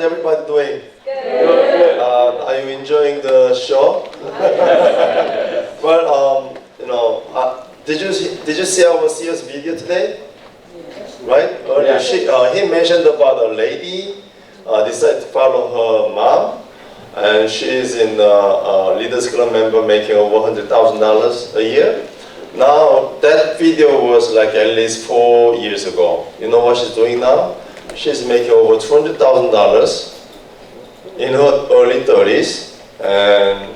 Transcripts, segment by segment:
How's everybody doing? Good. Are you enjoying the show? Well, did you see our CEO's video today? Right? Earlier, he mentioned about a lady decided to follow her mom, and she's in Leaders Club member making over $100,000 a year. Now that video was like at least 4 years ago. You know what she's doing now? She's making over $200,000 in her early 30s, and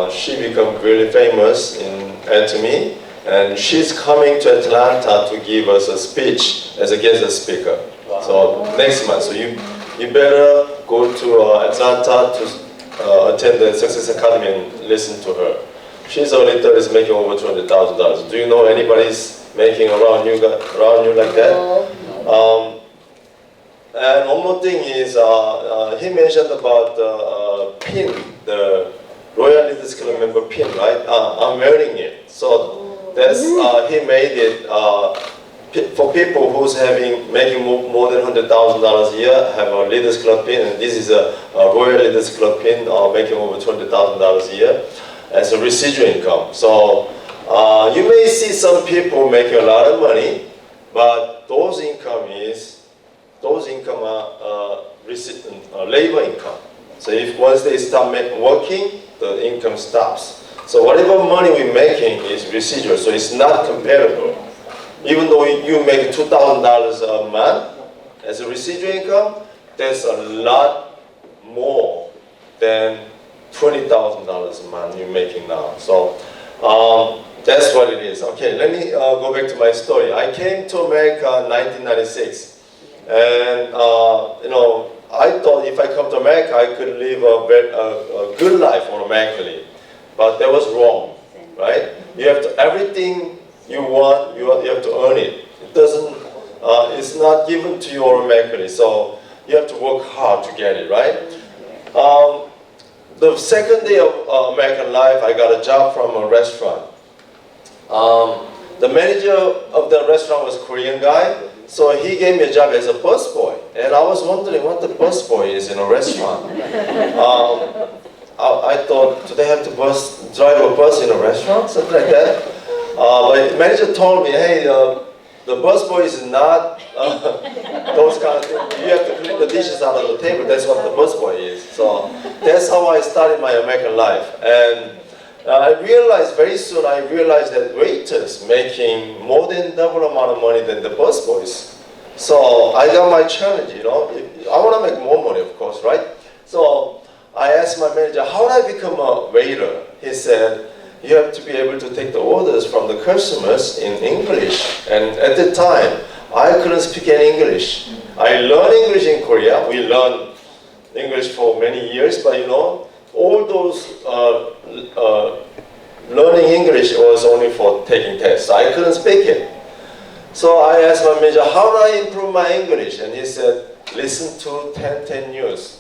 she became really famous in Atomy. And she's coming to Atlanta to give us a speech as a guest speaker. Wow. So next month, so you better go to Atlanta to attend the Success Academy and listen to her. She's early 30s, making over $200,000. Do you know anybody's making around you like that? And one more thing is, he mentioned about the pin, the Royal Leaders Club member pin, right? I'm wearing it. So that's, he made it for people who's making more than $100,000 a year, have a Leaders Club pin, and this is a Royal Leaders Club pin, making over $200,000 a year as a residual income. So you may see some people making a lot of money, but those income are labor income. So if once they start working, the income stops. So whatever money we're making is residual, so it's not comparable. Even though you make $2,000 a month as a residual income, that's a lot more than $20,000 a month you're making now. So that's what it is. Okay, let me go back to my story. I came to America in 1996, and I thought if I come to America, I could live a good life automatically. But that was wrong, right? You have to, everything you want, you have to earn it. It doesn't, it's not given to you automatically, so you have to work hard to get it, right? The second day of American life, I got a job from a restaurant. The manager of the restaurant was a Korean guy, so he gave me a job as a busboy. And I was wondering what the busboy is in a restaurant. I thought, do they have to drive a bus in a restaurant? Something like that. But the manager told me, hey, the busboy is not those kind of things. You have to clean the dishes out of the table. That's what the busboy is. So that's how I started my American life. And I realized very soon, that waiters making more than double amount of money than the busboys. So I got my challenge, I want to make more money, of course, right? So I asked my manager, how would I become a waiter? He said, you have to be able to take the orders from the customers in English. And at the time, I couldn't speak any English. I learned English in Korea. We learned English for many years, but all those learning English was only for taking tests. I couldn't speak it. So I asked my manager, how do I improve my English? And he said, listen to 1010 News.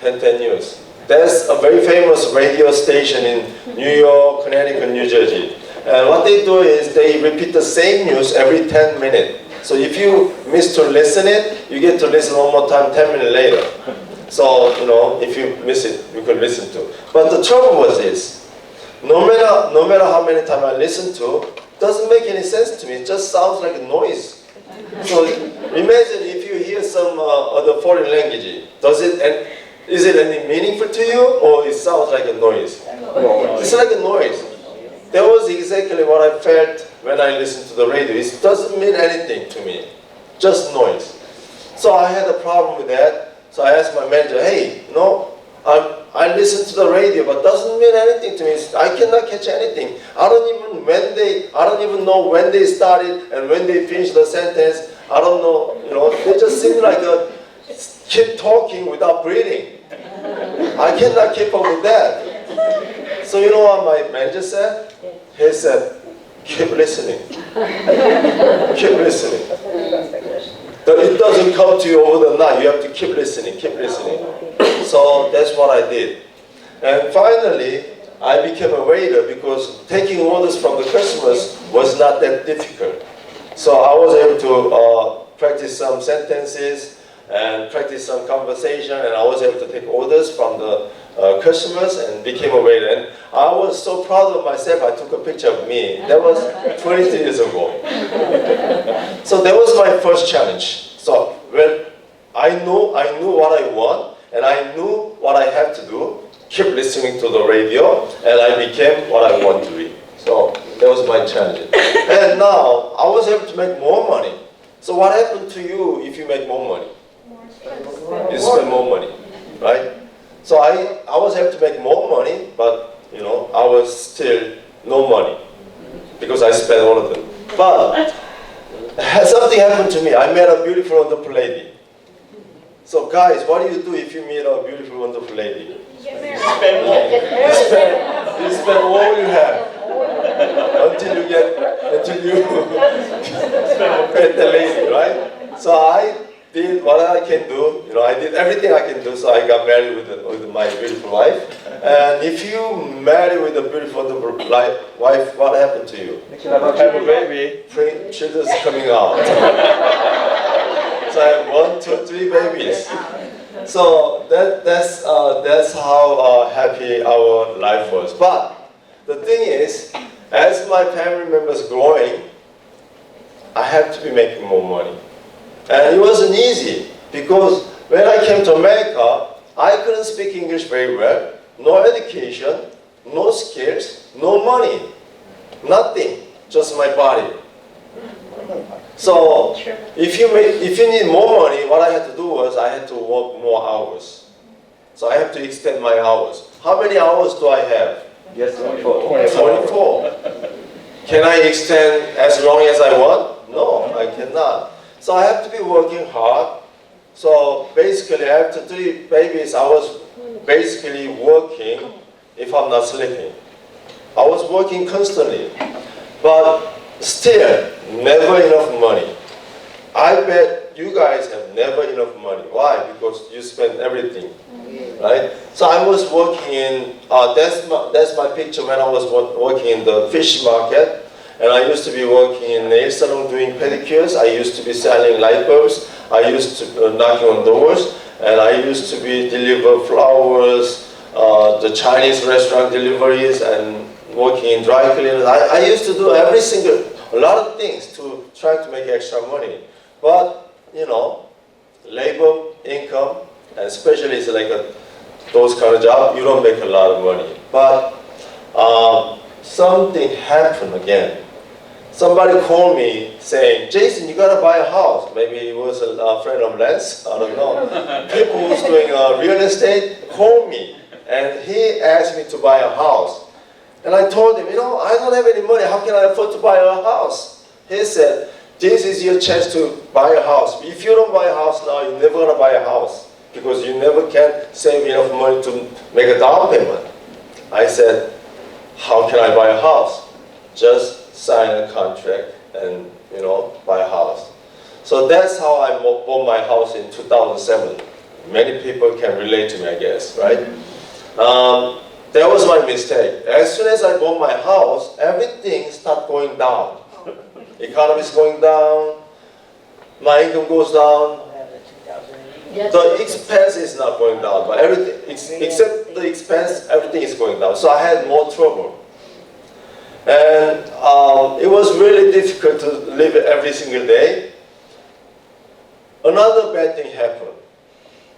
1010 News. That's a very famous radio station in New York, Connecticut, New Jersey. And what they do is they repeat the same news every 10 minutes. So if you miss to listen it, you get to listen one more time 10 minutes later. So, if you miss it, you could listen to. But the trouble was this. No matter how many times I listen to, it doesn't make any sense to me. It just sounds like a noise. So imagine if you hear some other foreign language. Is it any meaningful to you, or it sounds like a noise? It's like a noise. That was exactly what I felt when I listened to the radio. It doesn't mean anything to me, just noise. So I had a problem with that. So I asked my manager, hey, I listen to the radio, but it doesn't mean anything to me. I cannot catch anything. I don't even know when they started and when they finished the sentence. I don't know. They just seem like keep talking without breathing. I cannot keep up with that. So you know what my manager said? He said, keep listening. Keep listening. It doesn't come to you over the night. You have to keep listening, keep listening. So that's what I did. And finally, I became a waiter because taking orders from the customers was not that difficult. So I was able to practice some sentences, and practice some conversation, and I was able to take orders from the customers and became a waiter. And I was so proud of myself, I took a picture of me. That was 23 years ago. So that was my first challenge. So when I knew what I want, and I knew what I had to do, keep listening to the radio, and I became what I want to be. So that was my challenge. And now, I was able to make more money. So what happened to you if you make more money? You spend more money, right? So I was able to make more money, but I was still no money because I spent all of them. But something happened to me. I met a beautiful, wonderful lady. So guys, what do you do if you meet a beautiful, wonderful lady? You get married. You spend all you have until you get the lady, right? So I did what I can do. I did everything I can do. So I got married with my beautiful wife. And if you marry with a beautiful wife, what happened to you? Have a baby. Children's coming out. So I have 1, 2, 3 babies. So that's how happy our life was. But the thing is, as my family members growing, I had to be making more money. And it wasn't easy because when I came to America, I couldn't speak English very well, no education, no skills, no money, nothing, just my body. So if you need more money, what I had to do was I had to work more hours. So I have to extend my hours. How many hours do I have? Yes, 24. 24. Can I extend as long as I want? No, I cannot. So I have to be working hard. So basically after 3 babies, I was basically working if I'm not sleeping. I was working constantly. But still, never enough money. I bet you guys have never enough money. Why? Because you spend everything, right? So I was working in, that's my picture when I was working in the fish market. And I used to be working in nail salon doing pedicures. I used to be selling light bulbs. I used to knocking on doors. And I used to be deliver flowers, the Chinese restaurant deliveries, and working in dry cleaners. I used to do a lot of things to try to make extra money. But, labor, income, and especially it's like those kind of jobs, you don't make a lot of money. But something happened again. Somebody called me saying, Jason, you gotta buy a house. Maybe it was a friend of Lance, I don't know. People who's doing real estate called me, and he asked me to buy a house. And I told him, I don't have any money, how can I afford to buy a house? He said, this is your chance to buy a house. If you don't buy a house now, you're never gonna buy a house because you never can save enough money to make a down payment. I said, how can I buy a house? Just sign a contract and, buy a house. So that's how I bought my house in 2007. Many people can relate to me, I guess, right? That was my mistake. As soon as I bought my house, everything started going down. Economy is going down, my income goes down. The expense is not going down, but everything, except the expense, everything is going down. So I had more trouble. And it was really difficult to live every single day. Another bad thing happened.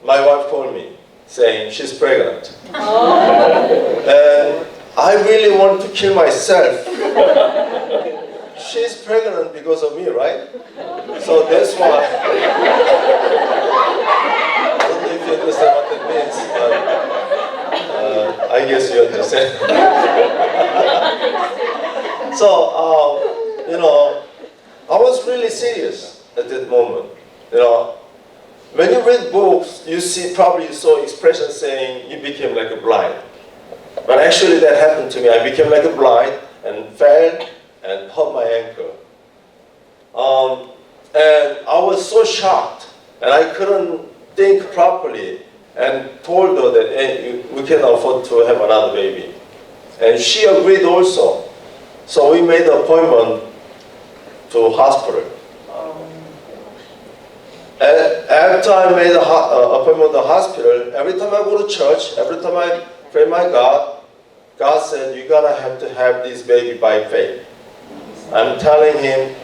My wife called me saying she's pregnant. And I really wanted to kill myself. She's pregnant because of me, right? So that's why. I don't know if you understand what that means, but I guess you understand. So, I was really serious at that moment. When you read books, you probably saw expressions saying you became like a blind. But actually that happened to me. I became like a blind and fell and hurt my ankle. And I was so shocked and I couldn't think properly and told her that hey, we can afford to have another baby. And she agreed also. So we made an appointment to hospital. after I made an appointment at the hospital, every time I go to church, every time I pray my God, God said, you're gonna have to have this baby by faith. I'm telling him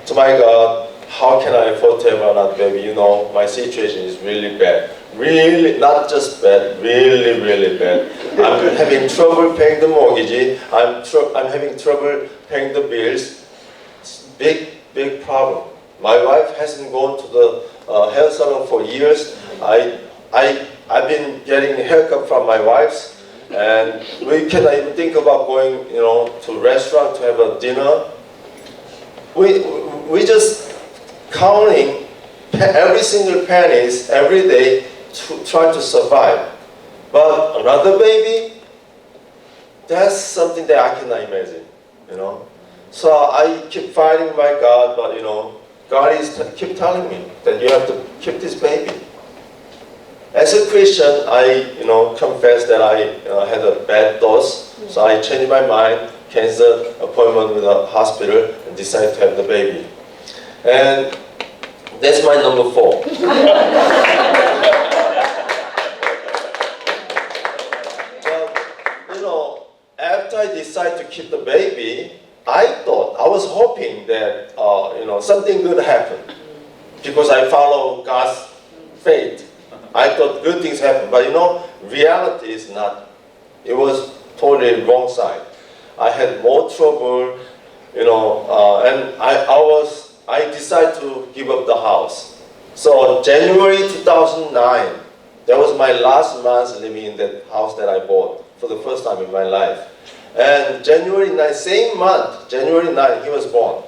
to my God, how can I afford to have another baby? You know, my situation is really bad. Really, not just bad, really, really bad. I'm having trouble paying the mortgage. I'm having trouble paying the bills. It's big problem. My wife hasn't gone to the hair salon for years. I've been getting a haircut from my wife's, and we cannot even think about going, you know, to a restaurant to have a dinner. We just counting every single pennies every day to try to survive. But another baby, that's something that I cannot imagine, you know. So I keep fighting my God, but you know, God is keep telling me that you have to keep this baby. As a Christian, I confess that I had a bad thoughts, so I changed my mind, canceled appointment with the hospital, and decided to have the baby. And that's my number 4. But, you know, after I decided to keep the baby, I was hoping that, something good happened. Because I follow God's faith. I thought good things happen, but you know, reality is not. It was totally wrong side. I had more trouble, and I decided to give up the house. So January 2009, that was my last month living in that house that I bought for the first time in my life. And January 9, same month, January 9, he was born.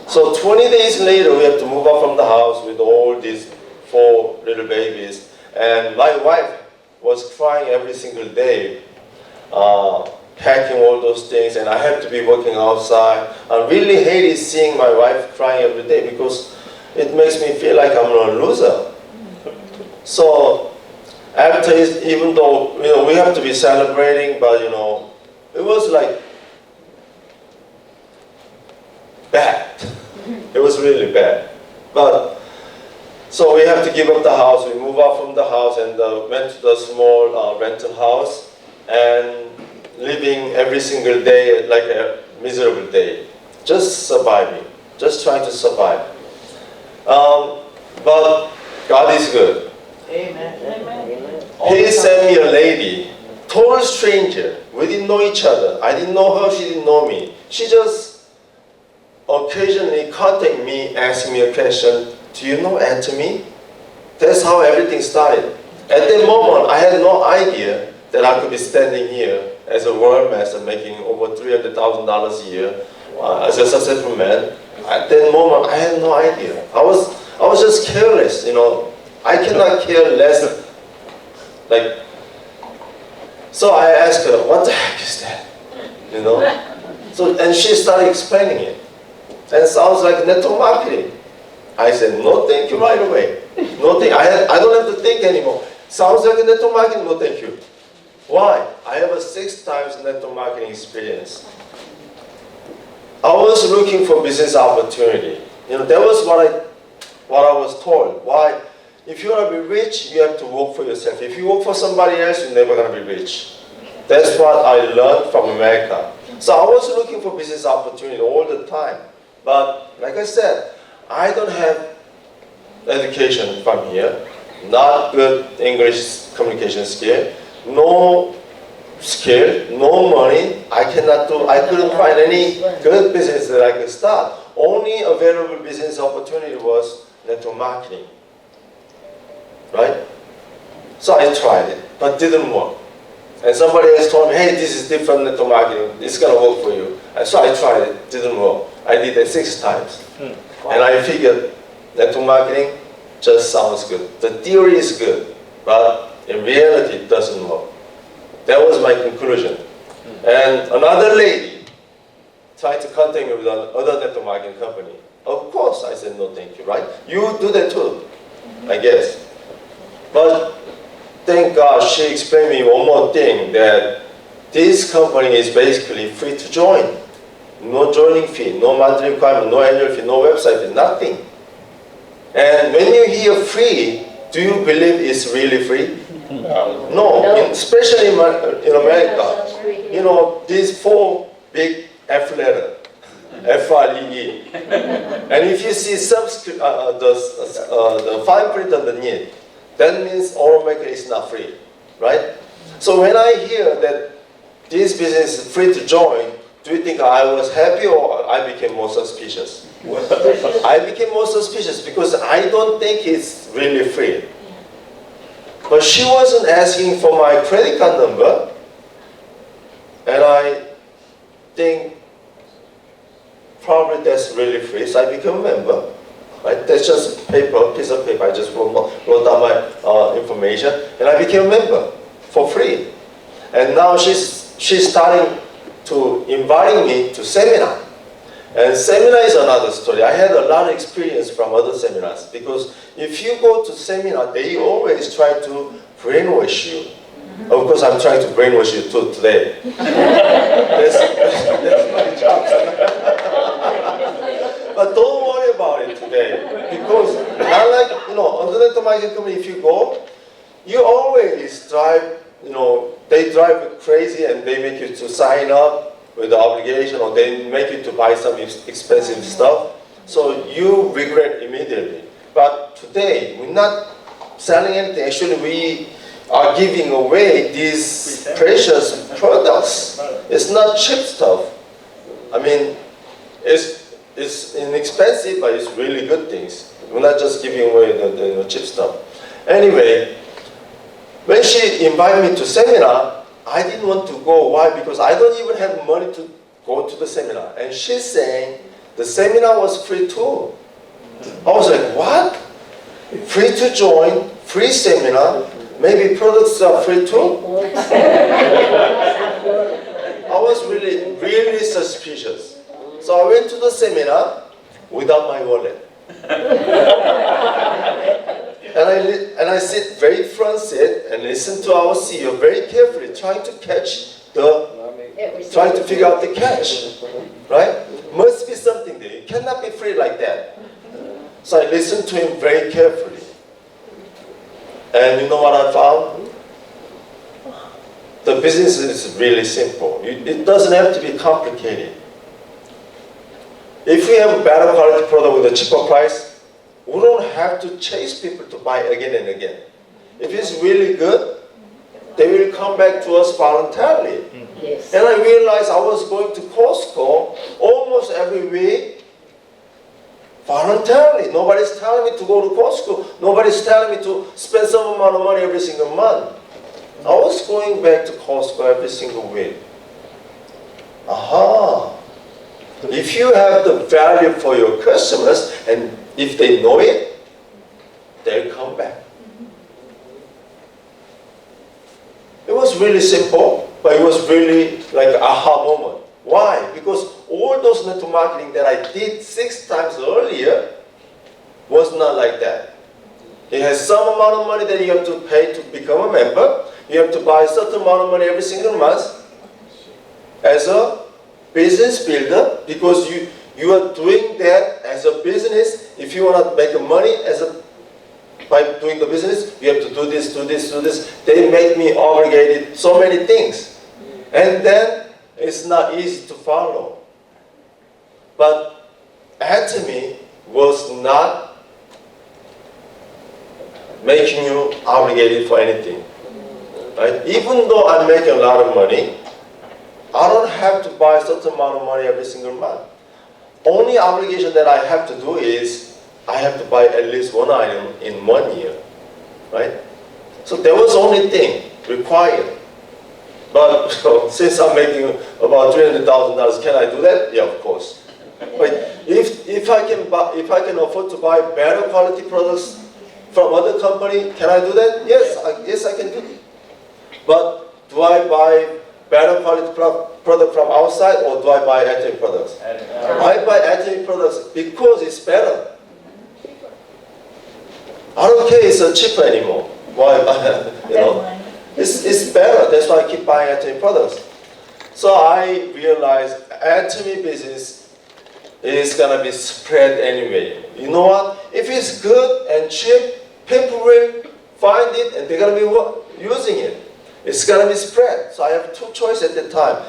So 20 days later, we have to move out from the house with all these 4 little babies. And my wife was crying every single day, packing all those things, and I had to be working outside. I really hated seeing my wife crying every day because it makes me feel like I'm a loser. So after, even though we have to be celebrating, but it was like bad. It was really bad. But so we have to give up the house. We move out from the house and went to the small rental house and living every single day like a miserable day, just surviving, just trying to survive. But God is good. Amen. Amen. He sent me a lady, total stranger. We didn't know each other. I didn't know her, she didn't know me. She just occasionally contacted me, asking me a question, do you know Atomy? That's how everything started. At that moment, I had no idea that I could be standing here as a world master making over $300,000 a year as a successful man. At that moment, I had no idea. I was just careless, I cannot care less. So I asked her, what the heck is that? So, and she started explaining it. And it sounds like network marketing. I said, no thank you right away. No thank I don't have to think anymore. Sounds like a network marketing, no thank you. Why? I have a 6 times network marketing experience. I was looking for business opportunity. That was what I was told. Why? If you want to be rich, you have to work for yourself. If you work for somebody else, you're never going to be rich. That's what I learned from America. So I was looking for business opportunity all the time. But like I said, I don't have education from here, not good English communication skill, no skill, no money. I couldn't find any good business that I could start. Only available business opportunity was network marketing, right? So I tried it, but didn't work. And somebody else told me, hey, this is different network marketing, it's gonna work for you. And so I tried it, didn't work. I did it 6 times. And I figured network marketing just sounds good. The theory is good, but in reality it doesn't work. That was my conclusion. And another lady tried to contact me with another network marketing company. Of course, I said no thank you, right? You do that too, I guess. But thank God she explained me one more thing, that this company is basically free to join. No joining fee, no monthly requirement, no annual fee, no website fee, nothing. And when you hear free, do you believe it's really free? No, especially in America. You know, these 4 big F letter, F-R-E-E. And if you see the fine print underneath, that means automatically it's not free, right? So when I hear that this business is free to join, do you think I was happy or I became more suspicious? I became more suspicious because I don't think it's really free. But she wasn't asking for my credit card number, and I think probably that's really free, so I became a member. Right? That's just piece of paper. I just wrote down my information, and I became a member for free. And now she's starting to inviting me to seminar. And seminar is another story. I had a lot of experience from other seminars because if you go to seminar, they always try to brainwash you. Of course, I'm trying to brainwash you too today. that's my job. But don't worry about it today because not like, internet marketing company, if you go, you always drive, they drive you crazy and they make you to sign up with the obligation, or they make you to buy some expensive stuff, so you regret immediately. But today, we're not selling anything. Actually, we are giving away these precious products. It's not cheap stuff. I mean, it's inexpensive, but it's really good things. We're not just giving away the cheap stuff. Anyway, when she invited me to seminar, I didn't want to go. Why? Because I don't even have money to go to the seminar. And she's saying the seminar was free too. I was like, what? Free to join, free seminar, maybe products are free too? I was really, really suspicious. So I went to the seminar without my wallet. And I sit very front seat and listen to our CEO very carefully, trying to figure out the catch, right? Must be something there. It cannot be free like that. So I listened to him very carefully. And you know what I found? The business is really simple. It doesn't have to be complicated. If we have a better quality product with a cheaper price, we don't have to chase people to buy again and again. If it's really good, they will come back to us voluntarily. Yes. And I realized I was going to Costco almost every week voluntarily. Nobody's telling me to go to Costco. Nobody's telling me to spend some amount of money every single month. I was going back to Costco every single week. Aha! If you have the value for your customers, and if they know it, they'll come back. It was really simple, but it was really like an aha moment. Why? Because all those network marketing that I did 6 times earlier was not like that. It has some amount of money that you have to pay to become a member. You have to buy a certain amount of money every single month as a business builder, because you are doing that as a business. If you want to make money by doing the business, you have to do this, do this, do this. They make me obligated so many things. And then it's not easy to follow. But Atomy was not making you obligated for anything. Right? Even though I'm making a lot of money, I don't have to buy a certain amount of money every single month. Only obligation that I have to do is I have to buy at least one item in 1 year, right? So that was the only thing required. But since I'm making about $300,000, can I do that? Yeah, of course. But if I can afford to buy better quality products from other company, can I do that? Yes, I can do it. But do I buy better quality product from outside, or do I buy Atomy products? I buy Atomy products because it's better. I don't care it's cheaper anymore. Why? It's better. That's why I keep buying Atomy products. So I realized Atomy business it's gonna be spread anyway. You know what? If it's good and cheap, people will find it and they're gonna be using it. It's gonna be spread. So I have two choices at the time.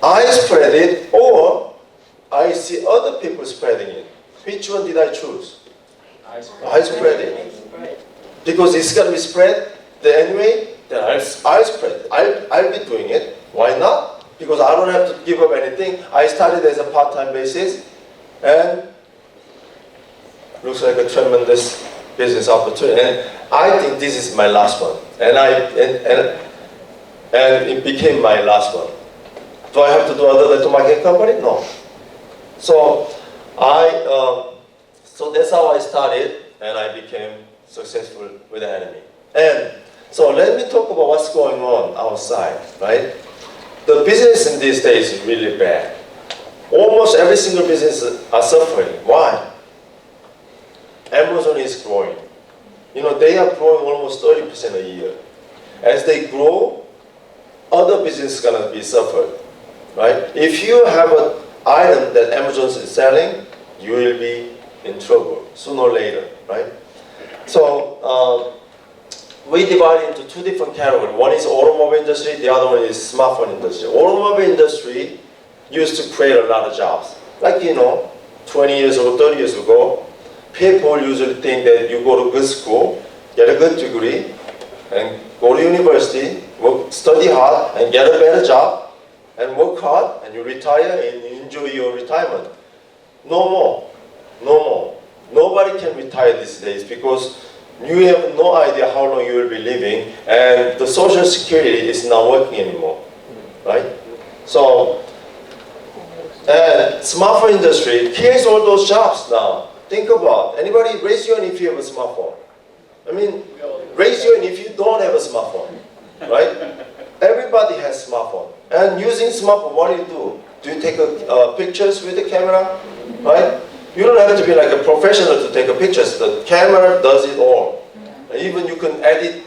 I spread it, or I see other people spreading it. Which one did I choose? I spread it. Because it's gonna be spread anyway, then I'll spread it. I'll be doing it. Why not? Because I don't have to give up anything. I started as a part-time basis, and looks like a tremendous business opportunity. And I think this is my last one. And it became my last one. Do I have to do another to market company? No. So so that's how I started, and I became successful with the enemy. And so let me talk about what's going on outside, right? The business in these days is really bad. Almost every single business are suffering. Why? Amazon is growing. You know, they are growing almost 30% a year. As they grow, other businesses are gonna be suffered, right? If you have an item that Amazon is selling, you will be in trouble sooner or later, right? So we divide into two different categories. One is automobile industry, the other one is smartphone industry. Automobile industry used to create a lot of jobs. Like, you know, 20 years ago, 30 years ago, people usually think that you go to good school, get a good degree, and go to university, study hard, and get a better job, and work hard, and you retire and you enjoy your retirement. No more. No more. Nobody can retire these days because you have no idea how long you will be living, and the social security is not working anymore, right? So, and smartphone industry kills all those jobs now. Think about, anybody raise your hand if you have a smartphone? I mean, raise your hand if you don't have a smartphone, right? Everybody has smartphone. And using smartphone, what do? Do you take pictures with the camera, right? You don't have to be like a professional to take pictures. The camera does it all. And even you can edit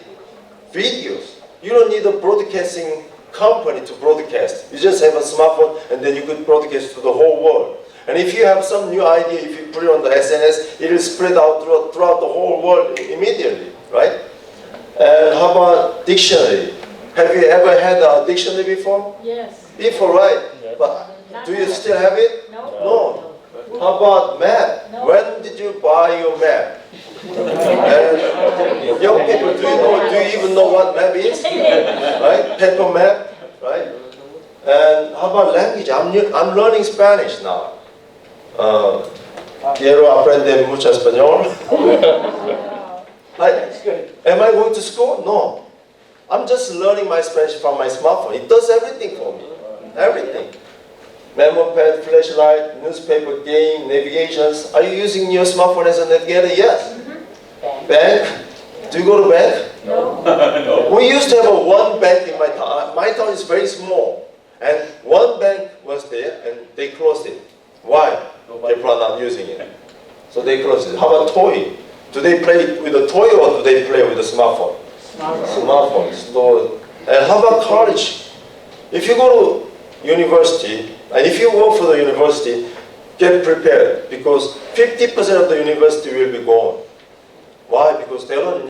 videos. You don't need a broadcasting company to broadcast. You just have a smartphone and then you could broadcast to the whole world. And if you have some new idea, if you put it on the SNS, it will spread out throughout the whole world immediately, right? And how about dictionary? Have you ever had a dictionary before? Yes. Before, right? Yes. But do you still have it? No. No. How about map? No. When did you buy your map? And young people, do you even know what map is? Right? Paper map, right? And how about language? I'm learning Spanish now. Quiero aprender mucho español. Am I going to school? No. I'm just learning my Spanish from my smartphone. It does everything for me. Everything. Memo pad, flashlight, newspaper, game, navigations. Are you using your smartphone as a navigator? Yes. Bank? Do you go to bank? No. No. We used to have one bank in my town. My town is very small. And one bank was there and they closed it. Why? People are not using it. So they closed it. How about toy? Do they play with a toy or do they play with a smartphone? Smartphones. So, and how about college? If you go to university, and if you work for the university, get prepared because 50% of the university will be gone. Why? Because they don't